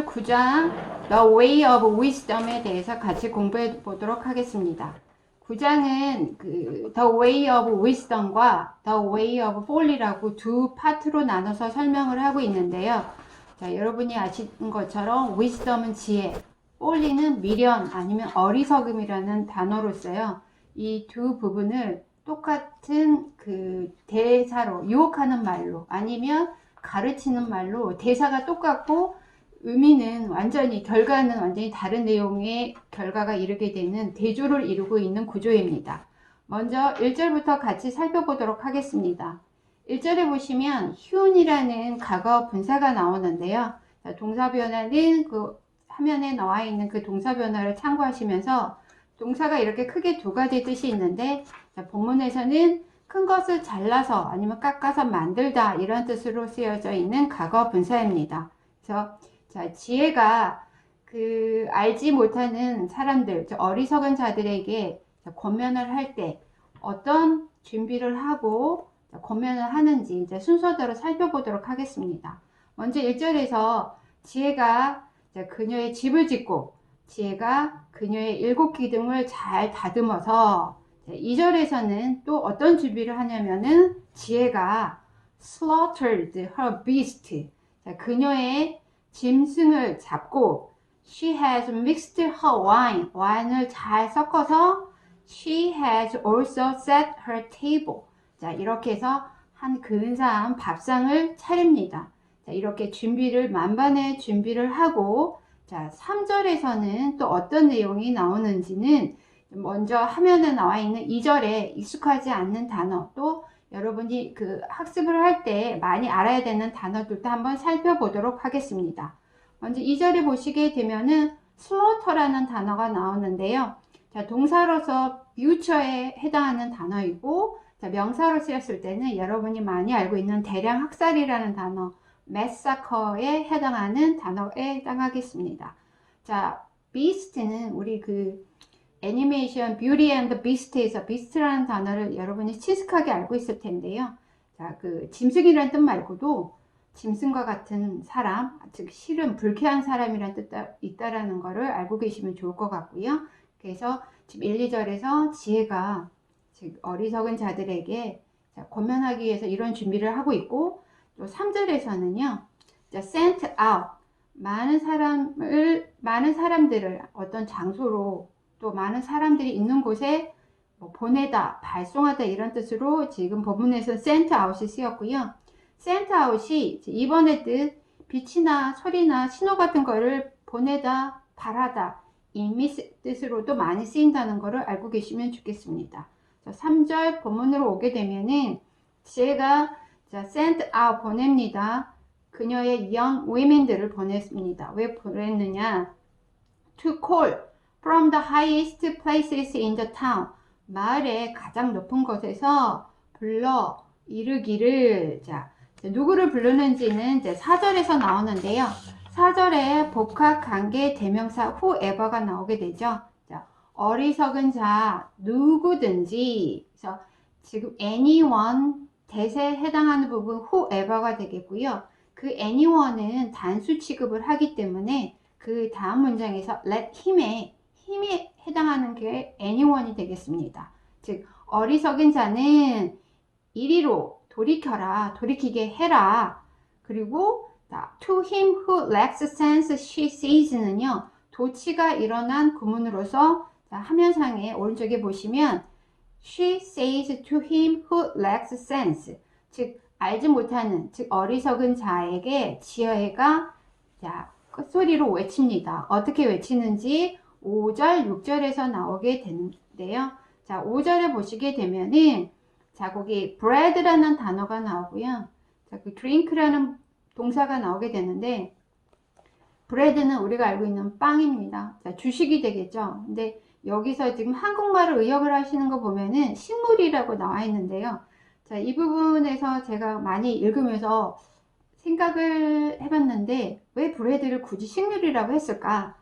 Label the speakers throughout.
Speaker 1: 오늘 9장 The Way of Wisdom에 대해서 같이 공부해 보도록 하겠습니다. 9장은 The Way of Wisdom과 The Way of Folly라고 두 파트로 나눠서 설명을 하고 있는데요. 자, 여러분이 아시는 것처럼 Wisdom은 지혜, Folly는 미련 아니면 어리석음이라는 단어로 써요. 이 두 부분을 똑같은 대사로 유혹하는 말로 아니면 가르치는 말로 대사가 똑같고 의미는 완전히 결과는 완전히 다른 내용의 결과가 이르게 되는 대조를 이루고 있는 구조입니다. 먼저 1절부터 같이 살펴보도록 하겠습니다. 1절에 보시면 휴은이라는 과거 분사가 나오는데요. 동사 변화는 화면에 나와 있는 동사 변화를 참고하시면서 동사가 이렇게 크게 두 가지 뜻이 있는데 본문에서는 큰 것을 잘라서 아니면 깎아서 만들다 이런 뜻으로 쓰여져 있는 과거 분사입니다. 그래서 지혜가 알지 못하는 사람들, 어리석은 자들에게 권면을 할 때 어떤 준비를 하고 권면을 하는지 이제 순서대로 살펴보도록 하겠습니다. 먼저 1절에서 지혜가 그녀의 집을 짓고 지혜가 그녀의 7 기둥을 잘 다듬어서 2절에서는 또 어떤 준비를 하냐면은 지혜가 slaughtered her beast, 그녀의 짐승을 잡고 she has mixed her wine, 와인을 잘 섞어서 she has also set her table. 자, 이렇게 해서 한 근사한 밥상을 차립니다. 자, 이렇게 준비를 만반의 준비를 하고 자, 3절에서는 또 어떤 내용이 나오는지는 먼저 화면에 나와 있는 2절에 익숙하지 않는 단어 또 여러분이 학습을 할 때 많이 알아야 되는 단어들도 한번 살펴보도록 하겠습니다. 먼저 2절에 보시게 되면은 slaughtera는 단어가 나오는데요. 자, 동사로서 future에 해당하는 단어이고 자, 명사로 쓰였을 때는 여러분이 많이 알고 있는 대량 학살이라는 단어 massacre에 해당하는 단어에 해당하겠습니다. 자, beast는 우리 애니메이션 뷰티 앤드 비스트에서 비스트라는 단어를 여러분이 친숙하게 알고 있을 텐데요. 자, 짐승이라는 뜻 말고도 짐승과 같은 사람, 즉 싫은 불쾌한 사람이라는 뜻이 있다라는 것을 알고 계시면 좋을 것 같고요. 그래서 지금 1, 2절에서 지혜가 즉 어리석은 자들에게 권면하기 위해서 이런 준비를 하고 있고 또 3절에서는요. sent out 많은 사람들을 어떤 장소로 또 많은 사람들이 있는 곳에 보내다, 발송하다 이런 뜻으로 지금 본문에서 sent out이 쓰였고요. sent out이 이번의 뜻, 빛이나 소리나 신호 같은 거를 보내다, 바라다, 이미 뜻으로도 많이 쓰인다는 것을 알고 계시면 좋겠습니다. 3절 본문으로 오게 되면은 지혜가 sent out 보냅니다. 그녀의 young women들을 보냈습니다. 왜 보냈느냐? to call from the highest places in the town. 마을의 가장 높은 곳에서 불러 이르기를. 자, 누구를 부르는지는 이제 4절에서 나오는데요. 4절에 복합 관계 대명사 whoever가 나오게 되죠. 자, 어리석은 자, 누구든지. 그래서 지금 anyone 대세에 해당하는 부분 whoever가 되겠고요. anyone은 단수 취급을 하기 때문에 그 다음 문장에서 let 힘에 해당하는 게 anyone이 되겠습니다. 즉 어리석은 자는 이리로 돌이켜라, 돌이키게 해라. 그리고 to him who lacks sense she says는요. 도치가 일어난 구문으로서 화면상에 오른쪽에 보시면 she says to him who lacks sense, 즉 알지 못하는, 즉 어리석은 자에게 지혜가 소리로 외칩니다. 어떻게 외치는지 5절, 6절에서 나오게 되는데요. 자, 5절에 보시게 되면은 거기 bread라는 단어가 나오고요. 자, drink라는 동사가 나오게 되는데 bread는 우리가 알고 있는 빵입니다. 자, 주식이 되겠죠. 근데 여기서 지금 한국말을 의역을 하시는 거 보면은 식물이라고 나와 있는데요. 자, 이 부분에서 제가 많이 읽으면서 생각을 해봤는데 왜 브레드를 굳이 식물이라고 했을까?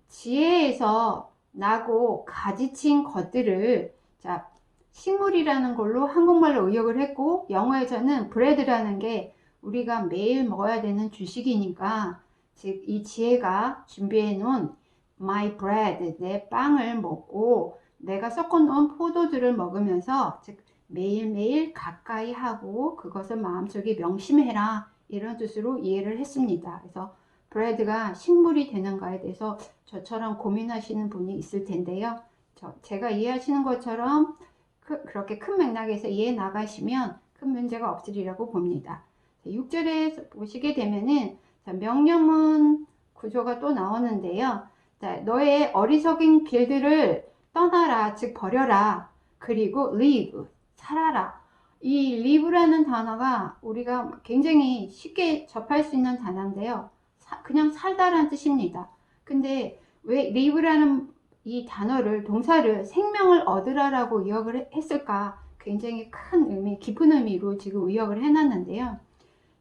Speaker 1: 지혜에서 나고 가지친 것들을 식물이라는 걸로 한국말로 의역을 했고 영어에서는 브레드라는 게 우리가 매일 먹어야 되는 주식이니까 즉 이 지혜가 준비해 놓은 my bread, 내 빵을 먹고 내가 섞어 놓은 포도주를 먹으면서 즉 매일매일 가까이 하고 그것을 마음속에 명심해라, 이런 뜻으로 이해를 했습니다. 그래서 bread가 식물이 되는가에 대해서 저처럼 고민하시는 분이 있을 텐데요. 제가 이해하시는 것처럼 그렇게 큰 맥락에서 이해 나가시면 큰 문제가 없으리라고 봅니다. 6절에 보시게 되면은 명령문 구조가 또 나오는데요. 너의 어리석은 길들을 떠나라, 즉 버려라. 그리고 live, 살아라. 이 live라는 단어가 우리가 굉장히 쉽게 접할 수 있는 단어인데요. 그냥 살다라는 뜻입니다. 근데 왜 live라는 이 단어를, 동사를 생명을 얻으라라고 의역을 했을까? 굉장히 큰 의미, 깊은 의미로 지금 의역을 해놨는데요.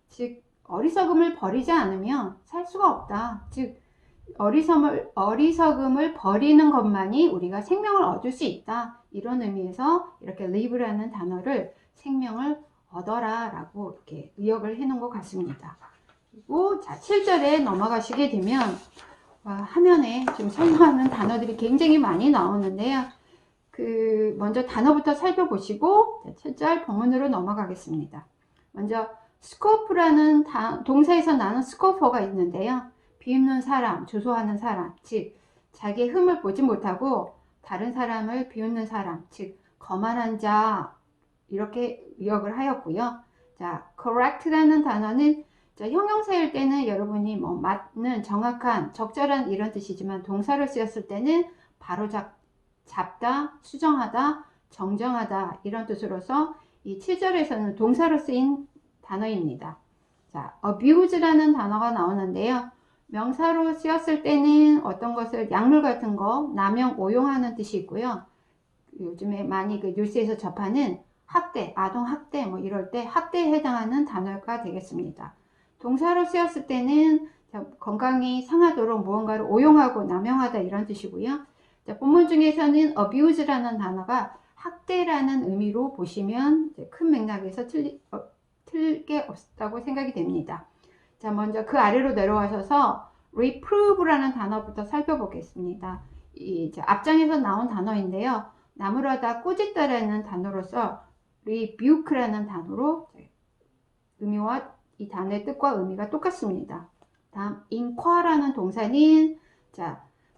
Speaker 1: 즉 어리석음을 버리지 않으면 살 수가 없다. 즉 어리석음을 버리는 것만이 우리가 생명을 얻을 수 있다. 이런 의미에서 이렇게 live라는 단어를 생명을 얻어라 라고 이렇게 의역을 해 놓은 것 같습니다. 그리고 자 7절에 넘어가시게 되면 화면에 지금 설명하는 단어들이 굉장히 많이 나오는데요. 먼저 단어부터 살펴보시고 7절 본문으로 넘어가겠습니다. 먼저 스코프라는 동사에서 나는 스코퍼가 있는데요. 비웃는 사람, 조소하는 사람, 즉 자기의 흠을 보지 못하고 다른 사람을 비웃는 사람, 즉 거만한 자, 이렇게 의역을 하였고요. 자, correct라는 단어는 형용사일 때는 여러분이 맞는, 정확한, 적절한 이런 뜻이지만 동사로 쓰였을 때는 바로 잡다, 수정하다, 정정하다 이런 뜻으로서 이 7절에서는 동사로 쓰인 단어입니다. 자, abuse라는 단어가 나오는데요. 명사로 쓰였을 때는 어떤 것을 약물 같은 거, 남용, 오용하는 뜻이 있고요. 요즘에 많이 뉴스에서 접하는 학대, 아동 학대 이럴 때 학대에 해당하는 단어가 되겠습니다. 동사로 쓰였을 때는 건강이 상하도록 무언가를 오용하고 남용하다 이런 뜻이고요. 자, 본문 중에서는 abuse라는 단어가 학대라는 의미로 보시면 큰 맥락에서 틀 게 없다고 생각이 됩니다. 자, 먼저 그 아래로 내려와셔서 reprove라는 단어부터 살펴보겠습니다. 앞장에서 나온 단어인데요. 나무라다 꾸짖다라는 단어로서 rebuke라는 단어로 의미와 이 단어의 뜻과 의미가 똑같습니다. 다음 inquire라는 동사는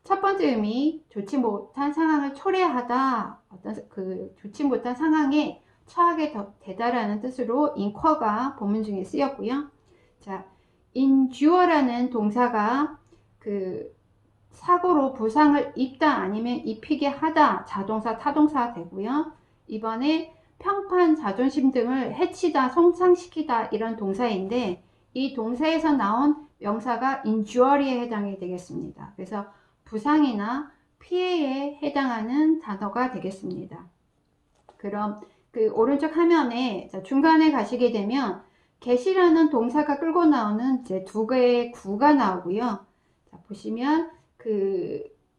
Speaker 1: 첫 번째 의미, 좋지 못한 상황을 초래하다, 좋지 못한 상황에 처하게 되다라는 뜻으로 inquire가 본문 중에 쓰였고요. 자, endure라는 동사가 사고로 부상을 입다 아니면 입히게 하다, 자동사, 타동사 되고요. 이번에 평판, 자존심 등을 해치다, 손상시키다 이런 동사인데 이 동사에서 나온 명사가 injury에 해당이 되겠습니다. 그래서 부상이나 피해에 해당하는 단어가 되겠습니다. 그럼 오른쪽 화면에 중간에 가시게 되면 get이라는 동사가 끌고 나오는 이제 두 개의 구가 나오고요. 자, 보시면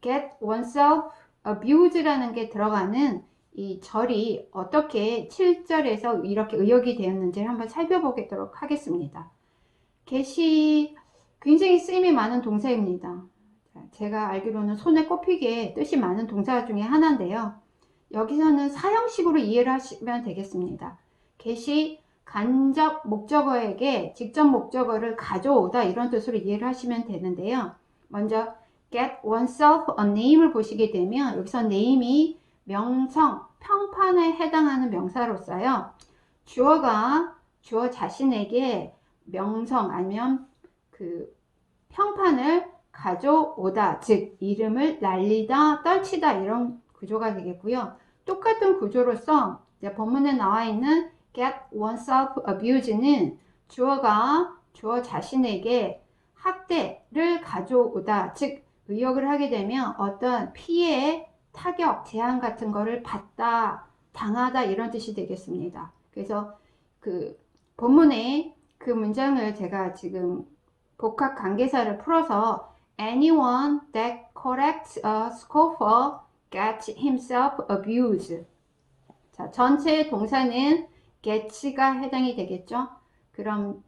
Speaker 1: get oneself abused라는 게 들어가는 이 절이 어떻게 7절에서 이렇게 의역이 되었는지 한번 살펴보도록 하겠습니다. get이 굉장히 쓰임이 많은 동사입니다. 제가 알기로는 손에 꼽히게 뜻이 많은 동사 중에 하나인데요. 여기서는 사형식으로 이해를 하시면 되겠습니다. get이 간접 목적어에게 직접 목적어를 가져오다 이런 뜻으로 이해를 하시면 되는데요. 먼저 get oneself a name을 보시게 되면 여기서 name이 명성, 평판에 해당하는 명사로서요. 주어가 주어 자신에게 명성 아니면 평판을 가져오다, 즉 이름을 날리다, 떨치다 이런 구조가 되겠고요. 똑같은 구조로서 이제 본문에 나와 있는 get oneself abuse는 주어가 주어 자신에게 학대를 가져오다, 즉 의역을 하게 되면 어떤 피해, 타격, 재앙 같은 거를 받다, 당하다 이런 뜻이 되겠습니다. 그래서 본문에 문장을 제가 지금 복합 관계사를 풀어서 anyone that corrects a scoffer gets himself abused. 자, 전체 동사는 get가 해당이 되겠죠. 그럼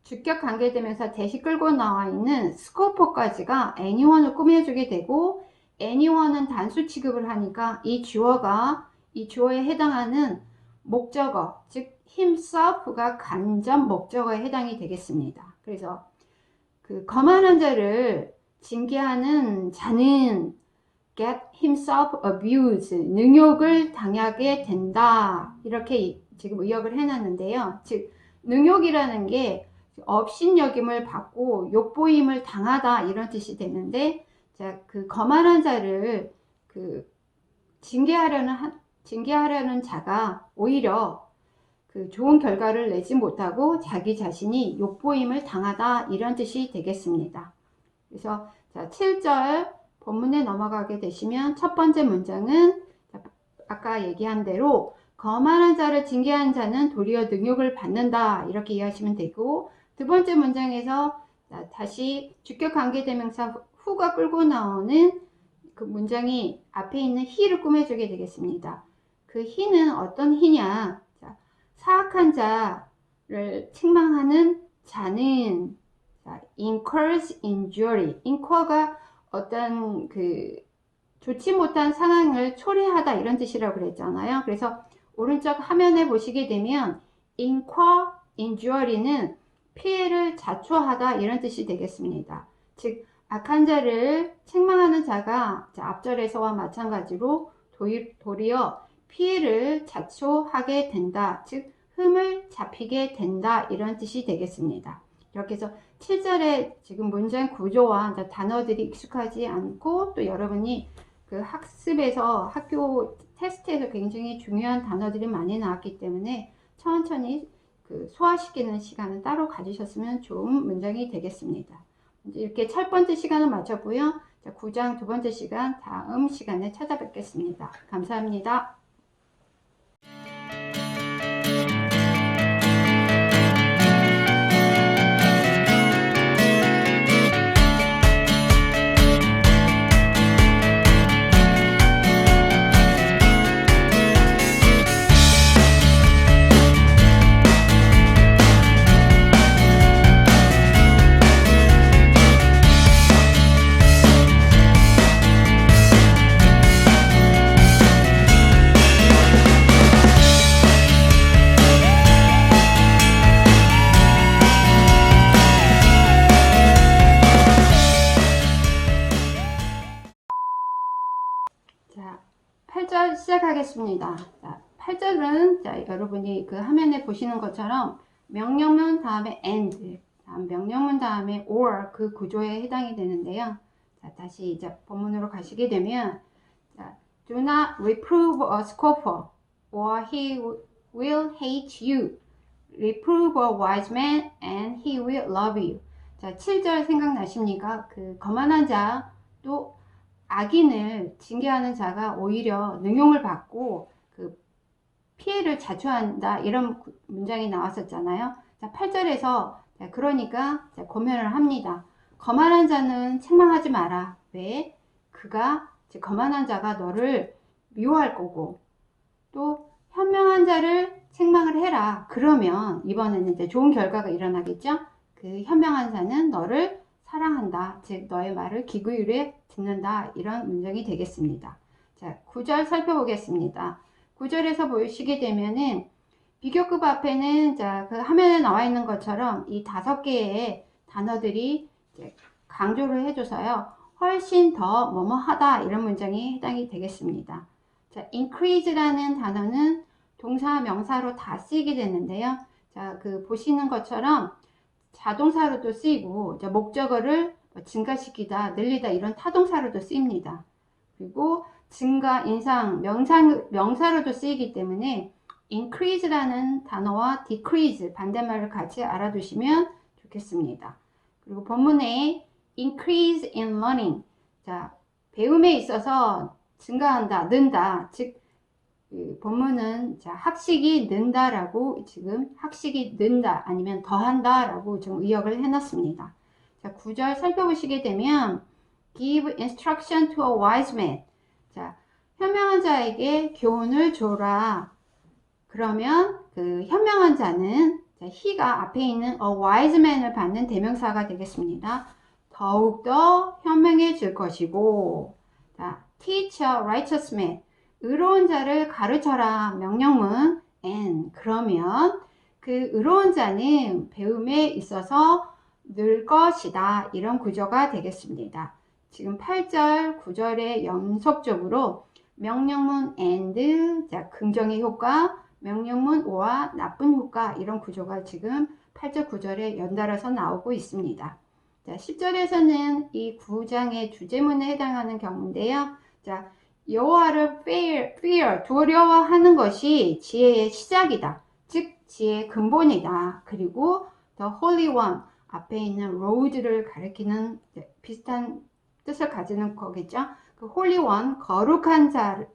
Speaker 1: 주격 관계대명사 대시 끌고 나와 있는 스코퍼까지가 anyone을 꾸며주게 되고, anyone은 단수 취급을 하니까 이 주어에 해당하는 목적어, 즉 himself가 간접 목적어에 해당이 되겠습니다. 그래서 그 거만한 자를 징계하는 자는 get himself abused, 능욕을 당하게 된다. 이렇게 지금 의역을 해놨는데요. 즉 능욕이라는 게 업신여김을 받고 욕보임을 당하다 이런 뜻이 되는데, 자, 그 거만한 자를 그 징계하려는 자가 오히려 그 좋은 결과를 내지 못하고 자기 자신이 욕보임을 당하다 이런 뜻이 되겠습니다. 그래서 자, 7절 본문에 넘어가게 되시면 첫 번째 문장은 아까 얘기한 대로 거만한 자를 징계한 자는 도리어 능욕을 받는다 이렇게 이해하시면 되고, 두 번째 문장에서 다시 주격 관계대명사 who가 끌고 나오는 그 문장이 앞에 있는 he를 꾸며주게 되겠습니다. 그 he는 어떤 he냐? 자, 사악한 자를 책망하는 자는 incurs injury. incur가 어떤 그 좋지 못한 상황을 초래하다 이런 뜻이라고 그랬잖아요. 그래서 오른쪽 화면에 보시게 되면 incur injury는 피해를 자초하다 이런 뜻이 되겠습니다. 즉 악한 자를 책망하는 자가 앞절에서와 마찬가지로 도리어 피해를 자초하게 된다. 즉 흠을 잡히게 된다 이런 뜻이 되겠습니다. 이렇게 해서 7절에 지금 문장 구조와 단어들이 익숙하지 않고, 또 여러분이 그 학습에서 학교 테스트에서 굉장히 중요한 단어들이 많이 나왔기 때문에 천천히 그 소화시키는 시간을 따로 가지셨으면 좋은 문장이 되겠습니다. 이렇게 첫 번째 시간을 마쳤고요. 9장 두 번째 시간 다음 시간에 찾아뵙겠습니다. 감사합니다. 자, 8절 시작하겠습니다. 자, 8절은 여러분이 그 화면에 보시는 것처럼 명령문 다음에 and, 명령문 다음에 or 그 구조에 해당이 되는데요. 자, 다시 이제 본문으로 가시게 되면 do not reprove a scoffer or he will hate you. Reprove a wise man and he will love you. 자, 7절 생각나십니까? 그 거만한 자 또 악인을 징계하는 자가 오히려 능용을 받고 그 피해를 자초한다 이런 문장이 나왔었잖아요. 자, 8절에서 그러니까 고면을 합니다. 거만한 자는 책망하지 마라. 왜? 그가 거만한 자가 너를 미워할 거고, 또 현명한 자를 책망을 해라. 그러면 이번에는 이제 좋은 결과가 일어나겠죠. 그 현명한 자는 너를 사랑한다. 즉 너의 말을 귀기울여 듣는다. 이런 문장이 되겠습니다. 자, 9절 살펴보겠습니다. 9절에서 보시게 되면은 비교급 앞에는 그 화면에 나와 있는 것처럼 이 5개의 단어들이 이제 강조를 해줘서요. 훨씬 더 뭐뭐 하다 이런 문장이 해당이 되겠습니다. 자, increase라는 단어는 동사, 명사로 다 쓰이게 되는데요. 자, 그 보시는 것처럼 자동사로도 쓰이고, 목적어를 증가시키다, 늘리다 이런 타동사로도 쓰입니다. 그리고 증가, 인상, 명사로도 쓰이기 때문에 increase라는 단어와 decrease 반대말을 같이 알아두시면 좋겠습니다. 그리고 본문에 increase in learning, 자, 배움에 있어서 증가한다, 는다, 즉 본문은 학식이 는다라고 지금 학식이 는다 아니면 더한다라고 좀 의역을 해놨습니다. 자, 9절 살펴보시게 되면 give instruction to a wise man. 자, 현명한 자에게 교훈을 줘라. 그러면 그 현명한 자는 자, he가 앞에 있는 a wise man을 받는 대명사가 되겠습니다. 더욱더 현명해질 것이고, 자, teach a righteous man, 의로운 자를 가르쳐라 명령문, and 그러면 그 의로운 자는 배움에 있어서 늘 것이다. 이런 구조가 되겠습니다. 지금 8절, 9절에 연속적으로 명령문 and, 자, 긍정의 효과, 명령문 오와 나쁜 효과, 이런 구조가 지금 8절, 9절에 연달아서 나오고 있습니다. 자, 10절에서는 이 9장의 주제문에 해당하는 경우인데요. 자, 여호와를 fear, 두려워하는 것이 지혜의 시작이다. 즉, 지혜의 근본이다. 그리고 the holy one, 앞에 있는 road를 가리키는 비슷한 뜻을 가지는 거겠죠. 그 holy one, 거룩한 자를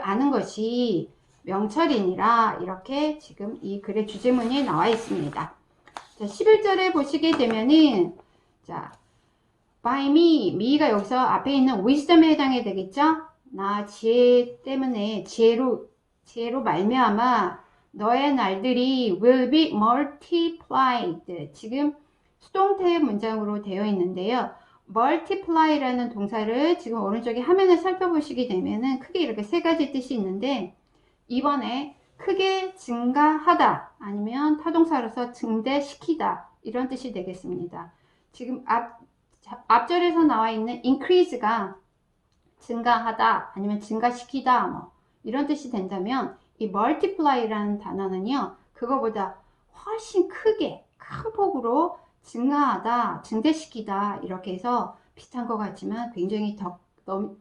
Speaker 1: 아는 것이 명철이니라. 이렇게 지금 이 글의 주제문이 나와 있습니다. 자, 11절에 보시게 되면은, 자, by me가 여기서 앞에 있는 wisdom에 해당이 되겠죠? 나 지혜 때문에, 지혜로 말미암아 너의 날들이 will be multiplied. 지금 수동태 문장으로 되어 있는데요. multiply라는 동사를 지금 오른쪽에 화면을 살펴보시게 되면은 크게 이렇게 세 가지 뜻이 있는데, 이번에 크게 증가하다 아니면 타동사로서 증대시키다 이런 뜻이 되겠습니다. 지금 앞절에서 나와 있는 increase가 증가하다 아니면 증가시키다 뭐 이런 뜻이 된다면, 이 multiply라는 단어는요, 그거보다 훨씬 크게 큰 폭으로 증가하다, 증대시키다 이렇게 해서 비슷한 것 같지만 굉장히 더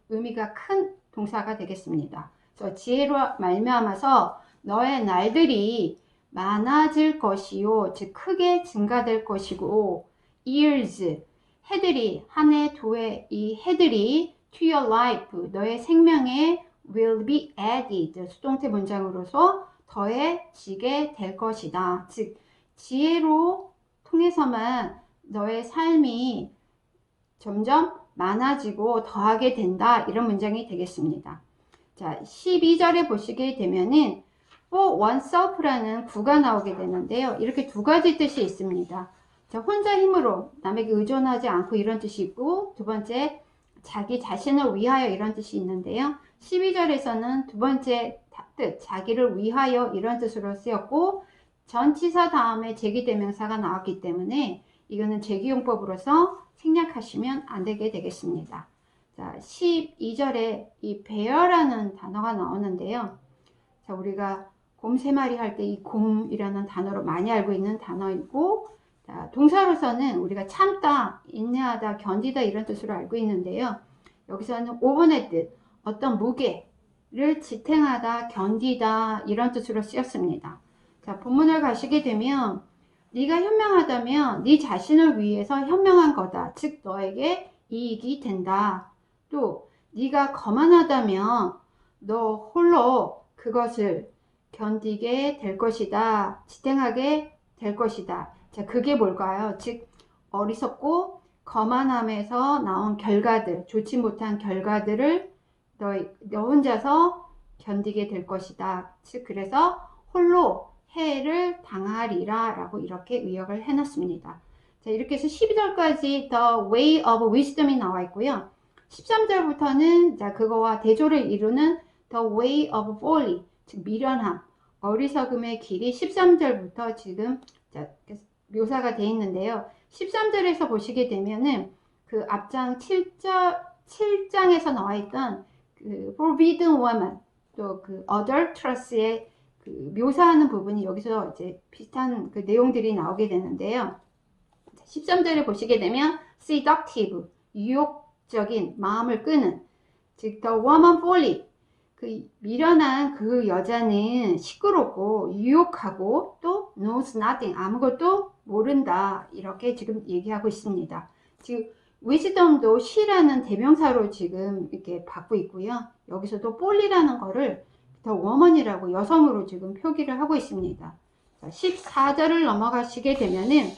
Speaker 1: 의미가 큰 동사가 되겠습니다. 그래서 지혜로 말미암아서 너의 날들이 많아질 것이요, 즉 크게 증가될 것이고, years, 해들이, 한 해, 두 해, 이 해들이 to your life, 너의 생명에 will be added, 수동태 문장으로서 더해지게 될 것이다. 즉, 지혜로 통해서만 너의 삶이 점점 많아지고 더하게 된다. 이런 문장이 되겠습니다. 자, 12절에 보시게 되면은 for oneself라는 구가 나오게 되는데요. 이렇게 두 가지 뜻이 있습니다. 자, 혼자 힘으로 남에게 의존하지 않고 이런 뜻이 있고, 두 번째 자기 자신을 위하여 이런 뜻이 있는데요. 12절에서는 두 번째 뜻, 자기를 위하여 이런 뜻으로 쓰였고, 전치사 다음에 제기대명사가 나왔기 때문에 이거는 제기용법으로서 생략하시면 안 되게 되겠습니다. 자, 12절에 이 bear라는 단어가 나오는데요. 자, 우리가 곰 3마리 할 때 이 곰이라는 단어로 많이 알고 있는 단어이고, 자, 동사로서는 우리가 참다, 인내하다, 견디다 이런 뜻으로 알고 있는데요. 여기서는 오분의 뜻, 어떤 무게를 지탱하다, 견디다 이런 뜻으로 쓰였습니다. 자, 본문을 가시게 되면 네가 현명하다면 네 자신을 위해서 현명한 거다. 즉 너에게 이익이 된다. 또 네가 거만하다면 너 홀로 그것을 견디게 될 것이다. 지탱하게 될 것이다. 자, 그게 뭘까요? 즉 어리석고 거만함에서 나온 결과들, 좋지 못한 결과들을 너 혼자서 견디게 될 것이다. 즉 그래서 홀로 해를 당하리라 라고 이렇게 의역을 해놨습니다. 자, 이렇게 해서 12절까지 The Way of Wisdom이 나와 있고요. 13절부터는 자, 그거와 대조를 이루는 The Way of Folly, 즉 미련함, 어리석음의 길이 13절부터 지금 자, 묘사가 되어 있는데요. 13절에서 보시게 되면은 그 앞장 7장에서 나와 있던 그 Forbidden Woman, 또 그 Adulterous의 그 묘사하는 부분이 여기서 이제 비슷한 그 내용들이 나오게 되는데요. 13절에 보시게 되면 seductive, 유혹적인, 마음을 끄는, 즉 the woman folly, 그 미련한 그 여자는 시끄럽고 유혹하고 또 knows nothing, 아무것도 모른다. 이렇게 지금 얘기하고 있습니다. 지금 wisdom도 she라는 대명사로 지금 이렇게 받고 있고요. 여기서도 folly라는 거를 더 woman이라고 여성으로 지금 표기를 하고 있습니다. 자, 14절을 넘어가시게 되면은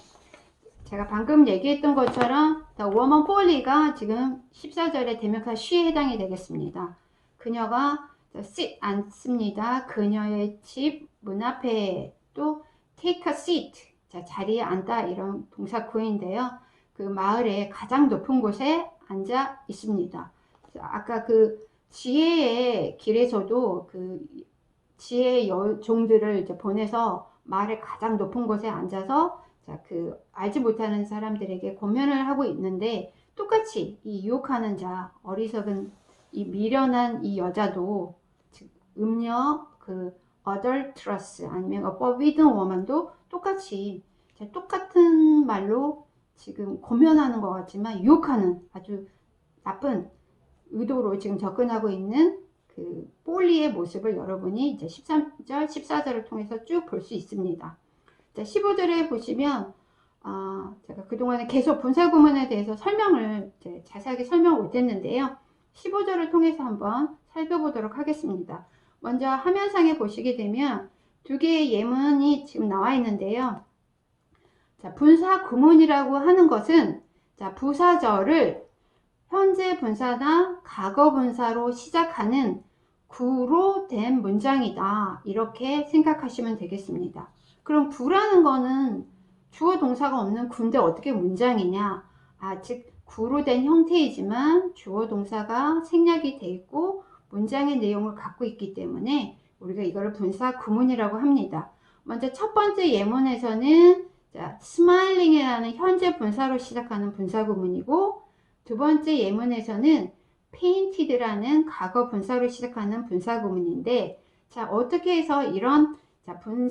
Speaker 1: 제가 방금 얘기했던 것처럼 the woman folly가 지금 14절의 대명사 she에 해당이 되겠습니다. 그녀가 sit 앉습니다. 그녀의 집 문 앞에 또 take a seat. 자, 자리에 앉다 이런 동사 구인데요. 그 마을의 가장 높은 곳에 앉아 있습니다. 자, 아까 그 지혜의 길에서도 그 지혜의 종들을 이제 보내서 마을의 가장 높은 곳에 앉아서 자, 그 알지 못하는 사람들에게 권면을 하고 있는데 똑같이 이 유혹하는 자, 어리석은 이 미련한 이 여자도 즉 음녀 그 adulteress 아니면 forbidden woman도 똑같이 똑같은 말로 지금 권면하는 것 같지만 유혹하는 아주 나쁜 의도로 지금 접근하고 있는 그 폴리의 모습을 여러분이 이제 13절, 14절을 통해서 쭉 볼 수 있습니다. 자, 15절에 보시면 제가 그동안에 계속 분사구문에 대해서 설명을 이제 자세하게 설명 못했는데요. 15절을 통해서 한번 살펴보도록 하겠습니다. 먼저 화면상에 보시게 되면 두 개의 예문이 지금 나와 있는데요. 자, 분사구문이라고 하는 것은 자, 부사절을 현재 분사나 과거 분사로 시작하는 구로 된 문장이다. 이렇게 생각하시면 되겠습니다. 그럼 구라는 거는 주어 동사가 없는 구인데 어떻게 문장이냐? 즉 구로 된 형태이지만 주어 동사가 생략이 돼 있고 문장의 내용을 갖고 있기 때문에 우리가 이걸 분사 구문이라고 합니다. 먼저 첫 번째 예문에서는 자, smiling이라는 현재 분사로 시작하는 분사 구문이고 두 번째 예문에서는 painted라는 과거 분사로 시작하는 분사 구문인데 자, 어떻게 해서 이런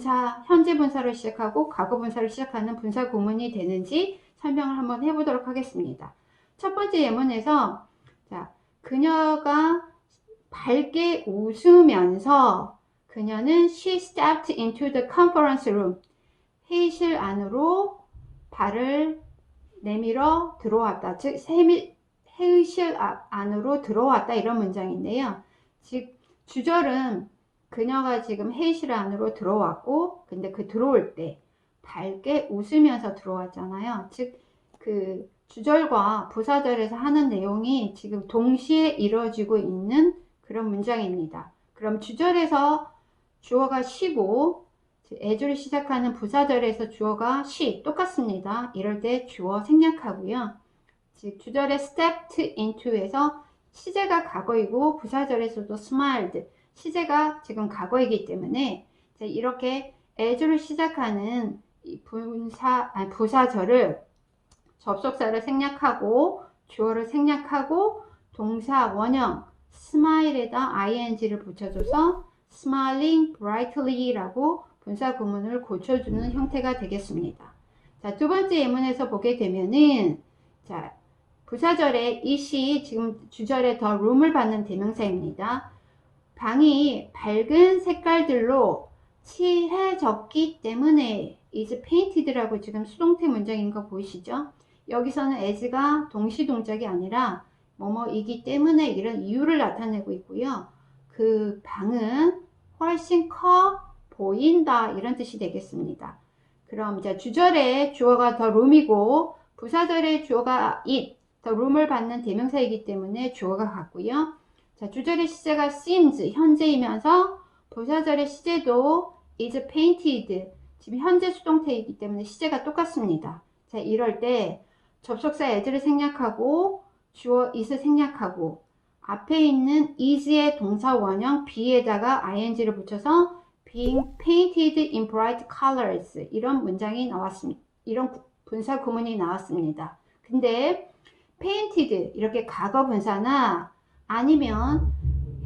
Speaker 1: 자, 현재 분사로 시작하고 과거 분사로 시작하는 분사 구문이 되는지 설명을 한번 해보도록 하겠습니다. 첫 번째 예문에서 자, 그녀가 밝게 웃으면서 그녀는 she stepped into the conference room. 회의실 안으로 발을 내밀어 들어왔다. 즉 회의실 안으로 들어왔다 이런 문장인데요. 즉 주절은 그녀가 지금 회의실 안으로 들어왔고 근데 그 들어올 때 밝게 웃으면서 들어왔잖아요. 즉 그 주절과 부사절에서 하는 내용이 지금 동시에 이루어지고 있는 그런 문장입니다. 그럼 주절에서 주어가 she고 애주를 시작하는 부사절에서 주어가 she 똑같습니다. 이럴 때 주어 생략하고요. 즉 주절에 stepped into에서 시제가 과거이고 부사절에서도 smiled 시제가 지금 과거이기 때문에 이렇게 애주를 시작하는 이 부사절을 접속사를 생략하고 주어를 생략하고 동사 원형 smile에다 ing를 붙여줘서 smiling brightly라고 분사 구문을 고쳐주는 형태가 되겠습니다. 자, 두 번째 예문에서 보게 되면은 자, 부사절에 it이 지금 주절에 더 room을 받는 대명사입니다. 방이 밝은 색깔들로 칠해졌기 때문에 is painted라고 지금 수동태 문장인 거 보이시죠? 여기서는 as가 동시 동작이 아니라 뭐뭐이기 때문에 이런 이유를 나타내고 있고요. 그 방은 훨씬 커 보인다 이런 뜻이 되겠습니다. 그럼 이제 주절에 주어가 더 room이고 부사절에 주어가 it, 더 room을 받는 대명사이기 때문에 주어가 같고요. 자, 주절의 시제가 seems, 현재이면서 부사절의 시제도 is painted, 지금 현재 수동태이기 때문에 시제가 똑같습니다. 자, 이럴 때 접속사 as를 생략하고 주어 is을 생략하고 앞에 있는 is의 동사 원형 be에다가 ing를 붙여서 being painted in bright colors 이런 문장이 나왔습니다. 이런 분사 구문이 나왔습니다. 근데 painted 이렇게 과거 분사나 아니면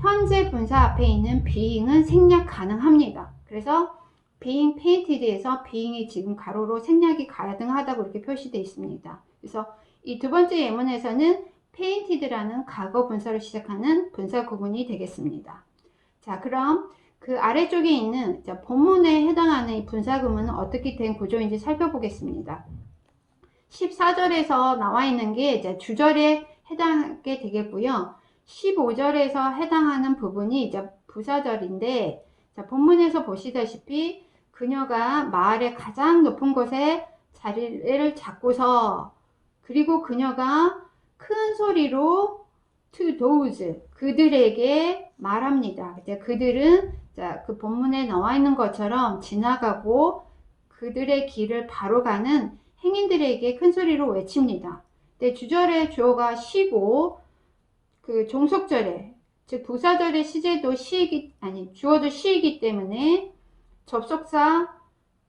Speaker 1: 현재 분사 앞에 있는 being은 생략 가능합니다. 그래서 being painted에서 being이 지금 가로로 생략이 가능하다고 이렇게 표시되어 있습니다. 그래서 이 두 번째 예문에서는 painted라는 과거 분사로 시작하는 분사 구문이 되겠습니다. 자, 그럼 그 아래쪽에 있는 본문에 해당하는 이 분사 구문은 어떻게 된 구조인지 살펴보겠습니다. 14절에서 나와 있는 게 이제 주절에 해당하게 되겠고요. 15절에서 해당하는 부분이 이제 부사절인데, 자, 본문에서 보시다시피 그녀가 마을의 가장 높은 곳에 자리를 잡고서 그리고 그녀가 큰 소리로 to those 그들에게 말합니다. 이제 그들은 자, 그 본문에 나와 있는 것처럼 지나가고 그들의 길을 바로 가는 행인들에게 큰 소리로 외칩니다. 근데 주절에 주어가 쉬고 그 종속절에 즉 부사절의 시제도 주어도 시이기 때문에 접속사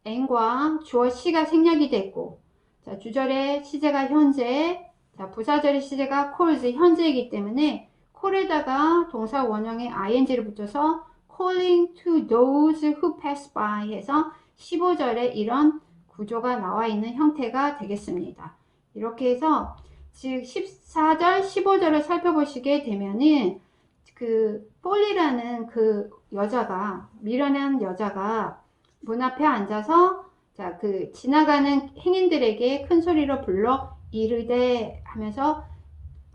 Speaker 1: n과 주어 시가 생략이 됐고, 자, 주절의 시제가 현재, 자, 부사절의 시제가 calls 현재이기 때문에 call에다가 동사 원형에 ing를 붙여서 calling to those who pass by 해서 15절에 이런 구조가 나와 있는 형태가 되겠습니다. 이렇게 해서 즉 14절, 15절을 살펴보시게 되면은 그 폴리라는 그 여자가 미련한 여자가 문 앞에 앉아서 자, 그 지나가는 행인들에게 큰 소리로 불러 이르되 하면서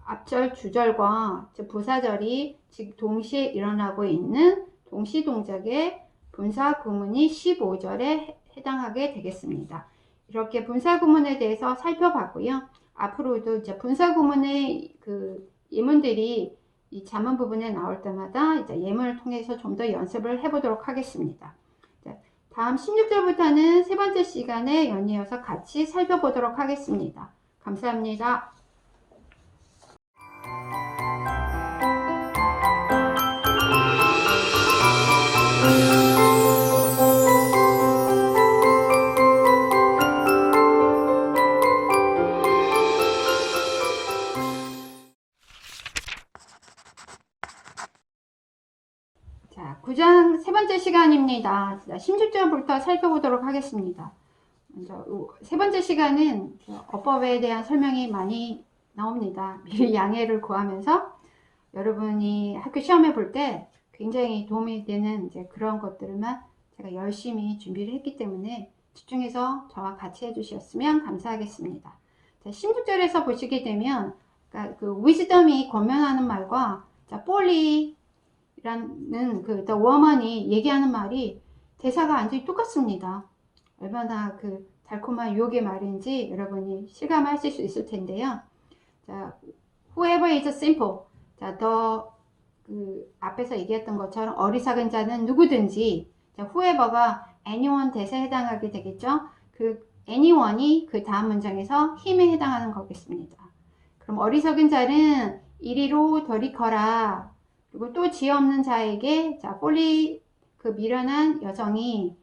Speaker 1: 앞절 주절과 부사절이 즉 동시에 일어나고 있는 동시 동작의 분사 구문이 15절에 해당하게 되겠습니다. 이렇게 분사 구문에 대해서 살펴봤고요. 앞으로도 이제 분사 구문의 그 예문들이 이 자문 부분에 나올 때마다 이제 예문을 통해서 좀 더 연습을 해보도록 하겠습니다. 다음 16절부터는 세 번째 시간에 연이어서 같이 살펴보도록 하겠습니다. 감사합니다. 자, 9장 세 번째 시간입니다. 16절부터 살펴보도록 하겠습니다. 먼저 세 번째 시간은 어법에 대한 설명이 많이 나옵니다. 미리 양해를 구하면서 여러분이 학교 시험에 볼 때 굉장히 도움이 되는 이제 그런 것들만 제가 열심히 준비를 했기 때문에 집중해서 저와 같이 해주셨으면 감사하겠습니다. 자, 16절에서 보시게 되면 그러니까 그 위즈덤이 권면하는 말과 자, 폴리 라는 그 the woman이 얘기하는 말이 대사가 완전히 똑같습니다. 얼마나 그 달콤한 유혹의 말인지 여러분이 실감하실 수 있을 텐데요. 자, whoever is simple. 자, 그 앞에서 얘기했던 것처럼 어리석은 자는 누구든지. 자, whoever가 anyone 대사에 해당하게 되겠죠. 그 anyone이 그 다음 문장에서 힘에 해당하는 거겠습니다. 그럼 어리석은 자는 이리로 돌이커라. 그리고 또 지혜 없는 자에게 자, 폴리 그 미련한 여성이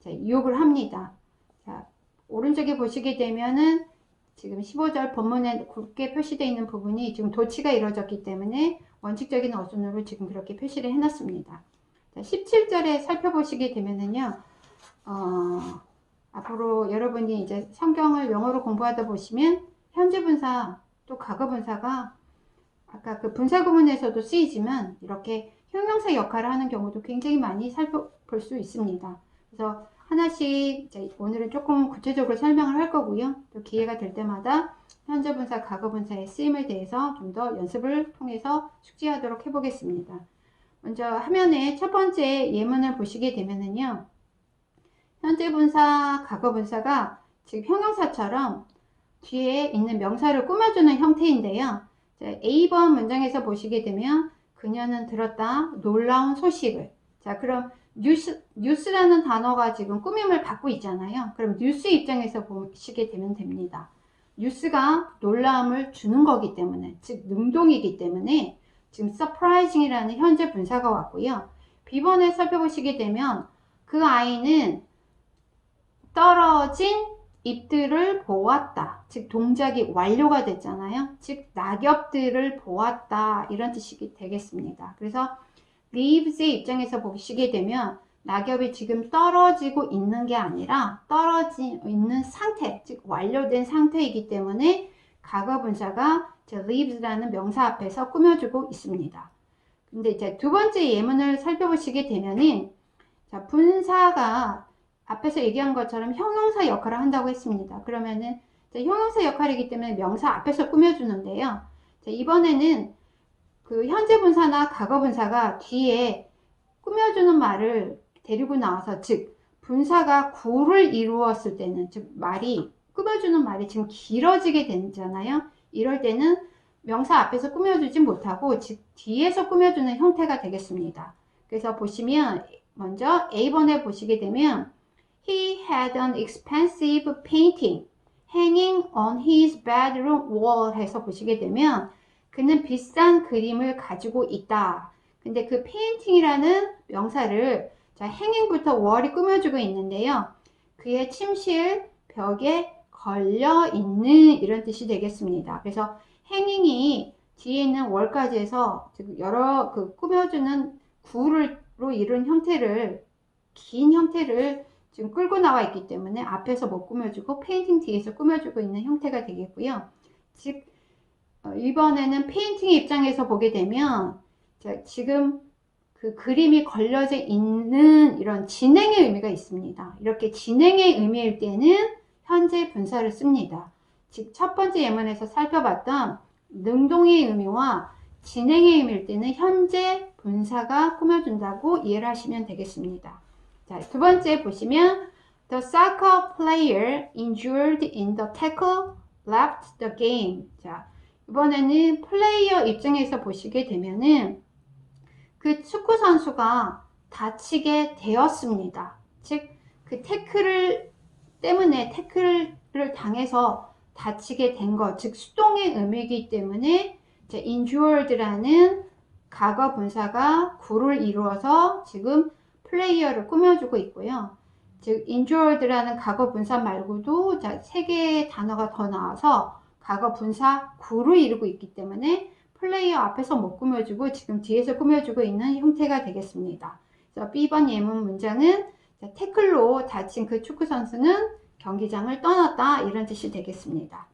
Speaker 1: 자, 유혹을 합니다. 자, 오른쪽에 보시게 되면은 지금 15절 본문에 굵게 표시되어 있는 부분이 지금 도치가 이루어졌기 때문에 원칙적인 어순으로 지금 그렇게 표시를 해놨습니다. 자, 17절에 살펴보시게 되면은요, 앞으로 여러분이 이제 성경을 영어로 공부하다 보시면 현재 분사 또 과거 분사가 아까 그 분사 구문에서도 쓰이지만 이렇게 형용사 역할을 하는 경우도 굉장히 많이 살펴볼 수 있습니다. 그래서 하나씩 오늘은 조금 구체적으로 설명을 할 거고요. 또 기회가 될 때마다 현재 분사, 과거 분사의 쓰임에 대해서 좀 더 연습을 통해서 숙지하도록 해보겠습니다. 먼저 화면에 첫 번째 예문을 보시게 되면은요. 현재 분사, 과거 분사가 지금 형용사처럼 뒤에 있는 명사를 꾸며주는 형태인데요. A번 문장에서 보시게 되면 그녀는 들었다 놀라운 소식을. 자, 그럼 뉴스라는 단어가 지금 꾸밈을 받고 있잖아요. 그럼 뉴스 입장에서 보시게 되면 됩니다. 뉴스가 놀라움을 주는 거기 때문에, 즉 능동이기 때문에 지금 surprising이라는 현재 분사가 왔고요. B번에 살펴보시게 되면 그 아이는 떨어진 잎들을 보았다. 즉 동작이 완료가 됐잖아요. 즉 낙엽들을 보았다. 이런 뜻이 되겠습니다. 그래서 leaves의 입장에서 보시게 되면 낙엽이 지금 떨어지고 있는 게 아니라 떨어져 있는 상태, 즉 완료된 상태이기 때문에 과거 분사가 leaves라는 명사 앞에서 꾸며주고 있습니다. 근데 이제 두 번째 예문을 살펴보시게 되면은 자, 분사가 앞에서 얘기한 것처럼 형용사 역할을 한다고 했습니다. 그러면은 형용사 역할이기 때문에 명사 앞에서 꾸며주는데요. 자, 이번에는 그 현재 분사나 과거 분사가 뒤에 꾸며주는 말을 데리고 나와서 즉 분사가 구를 이루었을 때는 즉 말이 꾸며주는 말이 지금 길어지게 되잖아요. 이럴 때는 명사 앞에서 꾸며주지 못하고 즉 뒤에서 꾸며주는 형태가 되겠습니다. 그래서 보시면 먼저 A번에 보시게 되면 He had an expensive painting hanging on his bedroom wall 해서 보시게 되면 그는 비싼 그림을 가지고 있다. 근데 그 painting이라는 명사를 자, hanging부터 wall이 꾸며주고 있는데요. 그의 침실 벽에 걸려 있는 이런 뜻이 되겠습니다. 그래서 hanging이 뒤에 있는 wall까지 해서 여러 그 꾸며주는 구로 이룬 형태를 긴 형태를 지금 끌고 나와 있기 때문에 앞에서 못 꾸며주고 페인팅 뒤에서 꾸며주고 있는 형태가 되겠고요. 즉 이번에는 페인팅의 입장에서 보게 되면 자, 지금 그 그림이 걸려져 있는 이런 진행의 의미가 있습니다. 이렇게 진행의 의미일 때는 현재 분사를 씁니다. 즉 첫 번째 예문에서 살펴봤던 능동의 의미와 진행의 의미일 때는 현재 분사가 꾸며준다고 이해를 하시면 되겠습니다. 자, 두 번째 보시면 The soccer player injured in the tackle left the game. 자, 이번에는 플레이어 입장에서 보시게 되면은 그 축구 선수가 다치게 되었습니다. 즉, 그 태클을 때문에 태클을 당해서 다치게 된 것, 즉 수동의 의미이기 때문에 injured라는 과거 분사가 구를 이루어서 지금 플레이어를 꾸며주고 있고요. 즉 injured라는 과거 분사 말고도 세 개의 단어가 더 나와서 과거 분사 구를 이루고 있기 때문에 플레이어 앞에서 못 꾸며주고 지금 뒤에서 꾸며주고 있는 형태가 되겠습니다. 그래서 B번 예문 문장은 태클로 다친 그 축구 선수는 경기장을 떠났다 이런 뜻이 되겠습니다.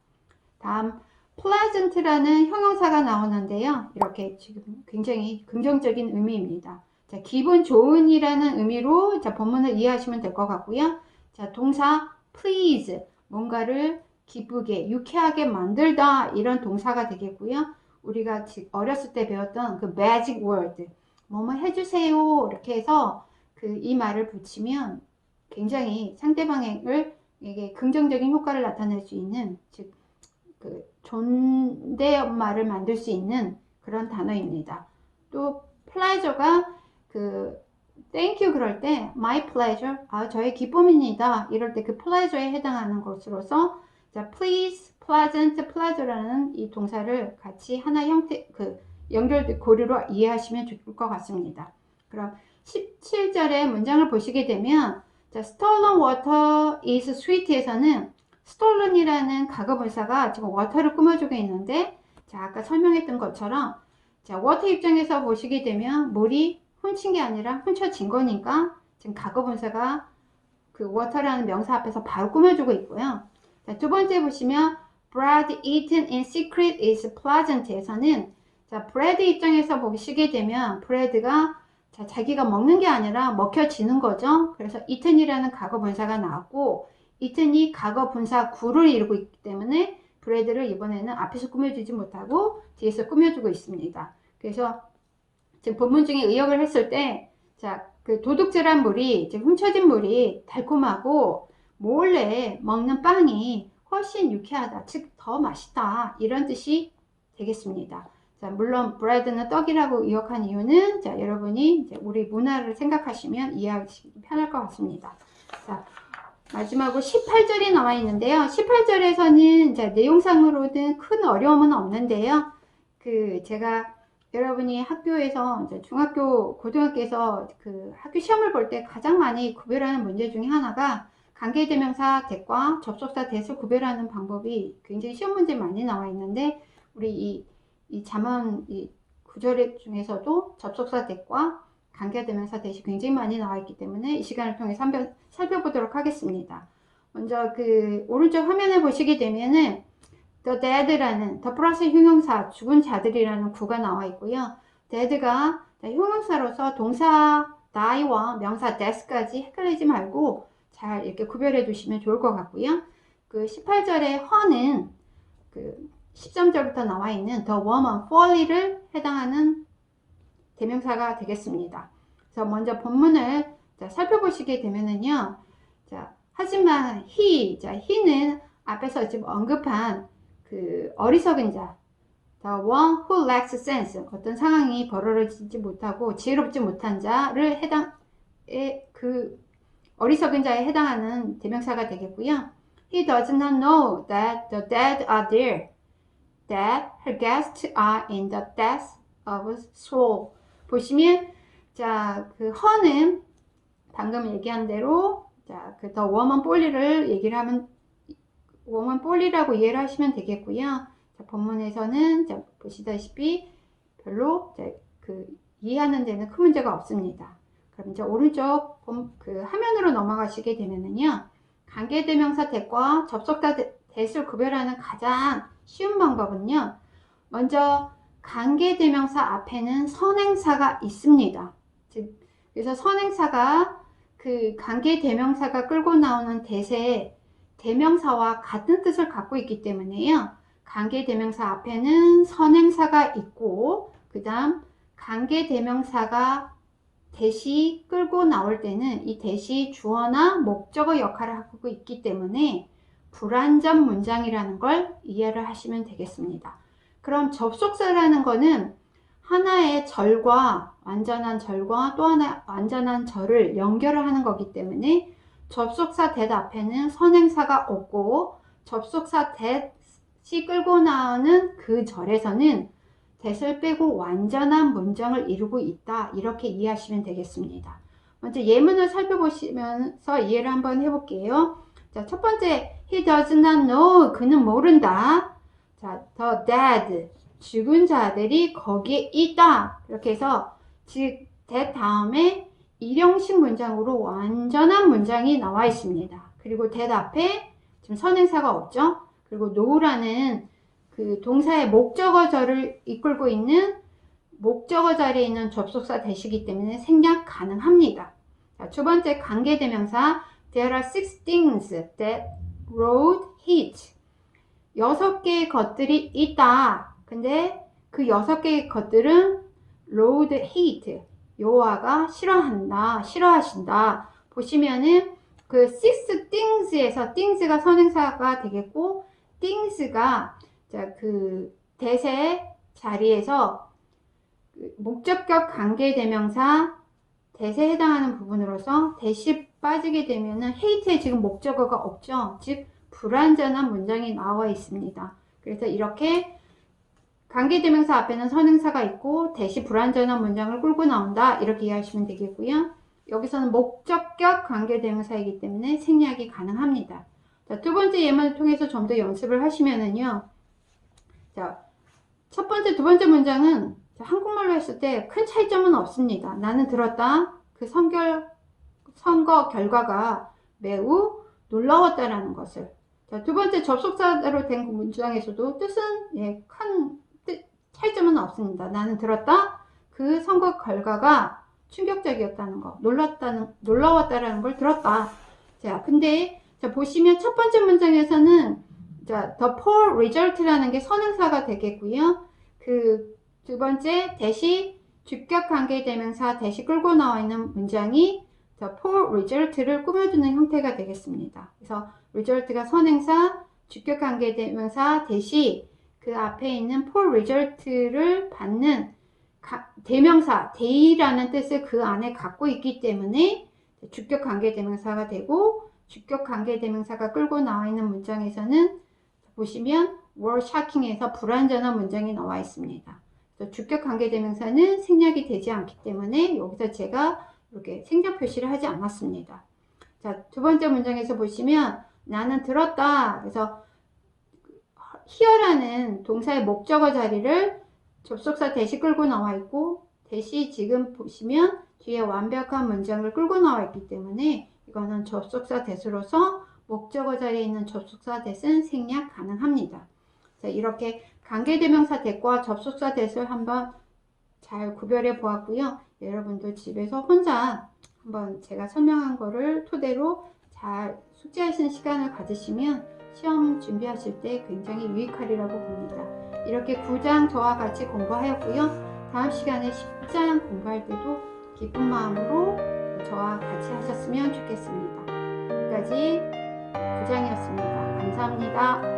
Speaker 1: 다음 pleasant라는 형용사가 나오는데요. 이렇게 지금 굉장히 긍정적인 의미입니다. 자, 기분 좋은이라는 의미로 자, 본문을 이해하시면 될 것 같고요. 자, 동사 please 뭔가를 기쁘게 유쾌하게 만들다 이런 동사가 되겠고요. 우리가 어렸을 때 배웠던 그 magic word 뭐뭐 해주세요 이렇게 해서 그 이 말을 붙이면 굉장히 상대방에게 긍정적인 효과를 나타낼 수 있는 즉 그 존댓말을 만들 수 있는 그런 단어입니다. 또 pleasure가 그 thank you 그럴 때 my pleasure 저의 기쁨입니다 이럴 때 그 pleasure에 해당하는 것으로서 자 please, pleasant, pleasure라는 이 동사를 같이 하나의 형태 그 연결 고리로 이해하시면 좋을 것 같습니다. 그럼 17절의 문장을 보시게 되면 자 stolen water is sweet에서는 stolen이라는 과거분사가 지금 water를 꾸며주고 있는데 자 아까 설명했던 것처럼 자 water 입장에서 보시게 되면 물이 훔친 게 아니라 훔쳐진 거니까 지금 과거분사가 그 water라는 명사 앞에서 바로 꾸며주고 있고요. 자, 두 번째 보시면 bread eaten in secret is pleasant 에서는 자 bread 입장에서 보시게 되면 bread가 자, 자기가 먹는 게 아니라 먹혀지는 거죠. 그래서 eaten이라는 과거 분사가 나왔고 eaten이 과거 분사 구를 이루고 있기 때문에 bread를 이번에는 앞에서 꾸며주지 못하고 뒤에서 꾸며주고 있습니다. 그래서 지금 본문 중에 의역을 했을 때 자, 그 도둑질한 물이 지금 훔쳐진 물이 달콤하고 몰래 먹는 빵이 훨씬 유쾌하다, 즉 더 맛있다 이런 뜻이 되겠습니다. 자, 물론 bread는 떡이라고 의역한 이유는 자, 여러분이 이제 우리 문화를 생각하시면 이해하기 편할 것 같습니다. 자, 마지막으로 18절이 나와 있는데요. 18절에서는 자, 내용상으로는 큰 어려움은 없는데요. 그 제가 여러분이 학교에서 이제 중학교, 고등학교에서 그 학교 시험을 볼 때 가장 많이 구별하는 문제 중에 하나가 관계대명사 대과 접속사 대를 구별하는 방법이 굉장히 시험 문제 많이 나와 있는데 우리 이 잠언 이 구절 중에서도 접속사 대과 관계대명사 대시 굉장히 많이 나와 있기 때문에 이 시간을 통해서 한번 살펴보도록 하겠습니다. 먼저 그 오른쪽 화면을 보시게 되면은 the dead라는 더 플러스 형용사 죽은 자들이라는 구가 나와 있고요. dead가 형용사로서 동사 die와 명사 death까지 헷갈리지 말고 잘 이렇게 구별해 두시면 좋을 것 같고요. 그 18절의 her는 그 13절부터 나와 있는 the woman, fally를 해당하는 대명사가 되겠습니다. 그래서 먼저 본문을 자, 살펴보시게 되면은요. 자, 하지만 he는 앞에서 지금 언급한 그 어리석은 자, the one who lacks sense, 어떤 상황이 벌어지지 못하고 지혜롭지 못한 자를 그 어리석은 자에 해당하는 대명사가 되겠고요. He does not know that the dead are there, that her guests are in the depths of soul. 보시면 자, 그 her는 방금 얘기한 대로 자, 그 더 워먼 폴리를 얘기를 하면 워먼 폴리라고 이해를 하시면 되겠고요. 자, 본문에서는 자, 보시다시피 별로 자, 그 이해하는 데는 큰 문제가 없습니다. 그럼 이제 오른쪽 그 화면으로 넘어가시게 되면은요. 관계대명사 that과 접속사 that을 구별하는 가장 쉬운 방법은요. 먼저 관계대명사 앞에는 선행사가 있습니다. 즉, 그래서 선행사가 그 관계대명사가 끌고 나오는 that의 대명사와 같은 뜻을 갖고 있기 때문에요. 관계대명사 앞에는 선행사가 있고 그 다음 관계대명사가 that이 끌고 나올 때는 이 that이 주어나 목적어 역할을 하고 있기 때문에 불완전 문장이라는 걸 이해를 하시면 되겠습니다. 그럼 접속사라는 거는 하나의 절과 완전한 절과 또 하나의 완전한 절을 연결을 하는 거기 때문에 접속사 that 앞에는 선행사가 없고 접속사 that이 끌고 나오는 그 절에서는 that을 빼고 완전한 문장을 이루고 있다. 이렇게 이해하시면 되겠습니다. 먼저 예문을 살펴보시면서 이해를 한번 해볼게요. 자, 첫 번째, he does not know. 그는 모른다. 자, the dead. 죽은 자들이 거기에 있다. 이렇게 해서 즉 that 다음에 일형식 문장으로 완전한 문장이 나와 있습니다. 그리고 that 앞에 지금 선행사가 없죠. 그리고 know라는 그 동사의 목적어절을 이끌고 있는 목적어 자리에 있는 접속사 that이기 때문에 생략 가능합니다. 자, 두 번째 관계대명사 There are 6 things that road hates. 6개의 것들이 있다. 근데 그 6개의 것들은 road hate. 여호와가 싫어한다. 싫어하신다. 보시면은 그 6 things에서 things가 선행사가 되겠고 things가 자, 그 that의 자리에서 목적격 관계대명사 that에 해당하는 부분으로서 that이 빠지게 되면은 hate에 지금 목적어가 없죠. 즉 불완전한 문장이 나와 있습니다. 그래서 이렇게 관계대명사 앞에는 선행사가 있고 that이 불완전한 문장을 끌고 나온다. 이렇게 이해하시면 되겠고요. 여기서는 목적격 관계대명사이기 때문에 생략이 가능합니다. 자, 두 번째 예문을 통해서 좀 더 연습을 하시면은요. 자, 첫 번째, 두 번째 문장은 한국말로 했을 때 큰 차이점은 없습니다. 나는 들었다. 그 선거 결과가 매우 놀라웠다라는 것을. 자, 두 번째 접속사로 된 그 문장에서도 뜻은 큰 차이점은 없습니다. 나는 들었다. 그 선거 결과가 충격적이었다는 거, 놀라웠다라는 걸 들었다. 자, 근데 자, 보시면 첫 번째 문장에서는 자, the poor result라는 게 선행사가 되겠고요. 그 두 번째 that이 주격 관계대명사 that이 끌고 나와 있는 문장이 the poor result를 꾸며주는 형태가 되겠습니다. 그래서 result가 선행사, 주격 관계대명사 that이 그 앞에 있는 poor result를 받는 대명사 they라는 뜻을 그 안에 갖고 있기 때문에 주격 관계대명사가 되고 주격 관계대명사가 끌고 나와 있는 문장에서는 보시면 were shocking에서 불완전한 문장이 나와 있습니다. 주격 관계대명사는 생략이 되지 않기 때문에 여기서 제가 이렇게 생략 표시를 하지 않았습니다. 자, 두 번째 문장에서 보시면 나는 들었다. 그래서 hear라는 동사의 목적어 자리를 접속사 that이 끌고 나와 있고 that이 지금 보시면 뒤에 완벽한 문장을 끌고 나와 있기 때문에 이거는 접속사 that으로서 목적어 자리에 있는 접속사 that은 생략 가능합니다. 자, 이렇게 관계대명사 that과 접속사 that을 한번 잘 구별해 보았고요. 여러분도 집에서 혼자 한번 제가 설명한 거를 토대로 잘 숙지하시는 시간을 가지시면 시험 준비하실 때 굉장히 유익하리라고 봅니다. 이렇게 9장 저와 같이 공부하였고요. 다음 시간에 10장 공부할 때도 기쁜 마음으로 저와 같이 하셨으면 좋겠습니다. 여기까지 9장이었습니다. 감사합니다.